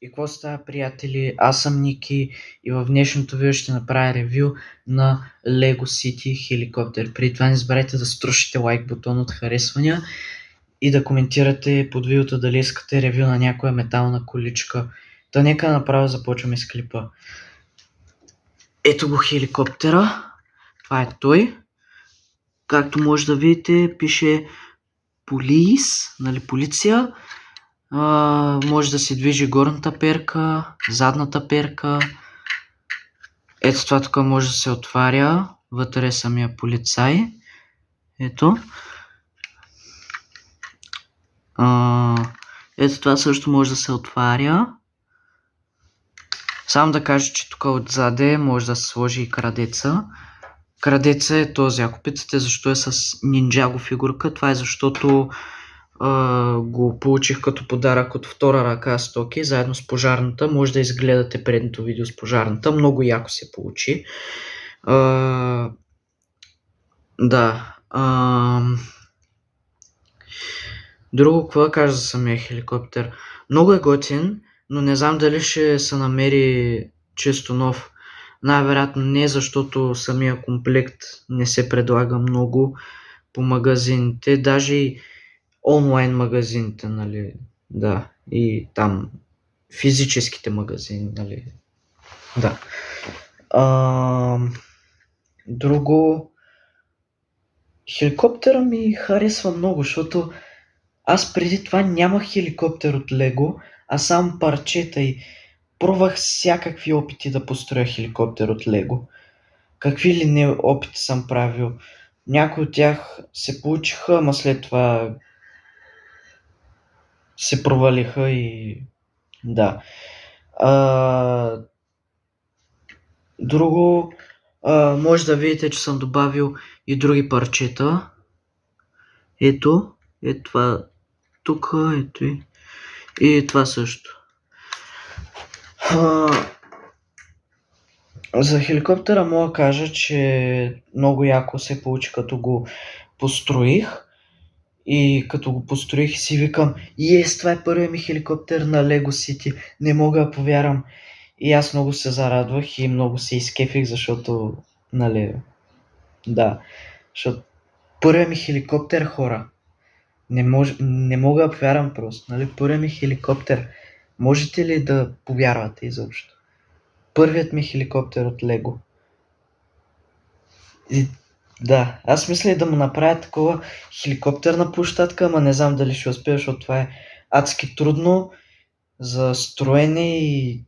И какво става, приятели? Аз съм Ники и в днешното видео ще направя ревю на LEGO City Helicopter. Преди това не забравяйте да струшите лайк бутон от харесвания и да коментирате под видеото дали искате ревю на някоя метална количка. Та нека направо започваме с клипа. Ето го хеликоптера. Това е той. Както може да видите, пише Police, нали, полиция. Може да се движи горната перка, задната перка. Ето това тук може да се отваря. Вътре е самия полицай. Ето. Ето това също може да се отваря. Само да кажа, че тук отзаде може да се сложи и крадеца. Крадеца е този. Ако питате защо е с нинджаго фигурка, това е защото го получих като подарък от втора ръка стоки, заедно с пожарната. Може да изгледате предното видео с пожарната. Много яко се получи. Да. Друго, какво да кажа за самия хеликоптер? Много е готин, но не знам дали ще се намери чисто нов. Най-вероятно не, защото самия комплект не се предлага много по магазините. Даже и онлайн магазините, нали, да, и там физическите магазини, нали, да. Друго, хеликоптера ми харесва много, защото аз преди това нямах хеликоптер от Лего, а само парчета и пробвах всякакви опити да построя хеликоптер от Лего. Какви ли не опити съм правил. Някои от тях се получиха, ама след това се провалиха и да. Друго, може да видите, че съм добавил и други парчета. Ето това тук, ето и това също. За хеликоптера мога да кажа, че много яко се получи като го построих. И като го построих си викам, това е първият ми хеликоптер на LEGO City, не мога да повярвам. И аз много се зарадвах и много се изкефих, защото, нали, да, защото първият ми хеликоптер, хора, не мога да повярвам просто, нали, първият ми хеликоптер, можете ли да повярвате изобщо? Първият ми хеликоптер от LEGO. И да, аз мисля да му направя такова хеликоптерна площадка, ама не знам дали ще успея, защото това е адски трудно за строене и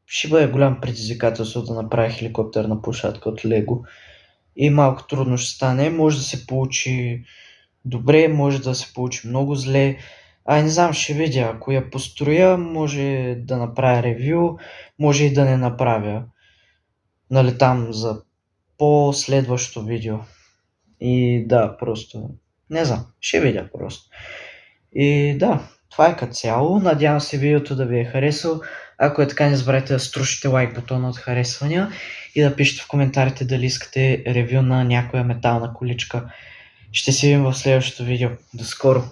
ще бъде голям предизвикателство да направя хеликоптерна площадка от Лего. И малко трудно ще стане, може да се получи добре, може да се получи много зле. Не знам, ще видя, ако я построя, може да направя ревю, може и да не направя. Нали, там за по-следващото видео. И да, просто не знам, ще видя просто. И да, това е като цяло. Надявам се видеото да ви е харесало. Ако е така, не забравяйте да струшите лайк бутона от харесвания и да пишете в коментарите дали искате ревю на някоя метална количка. Ще се видим в следващото видео. До скоро!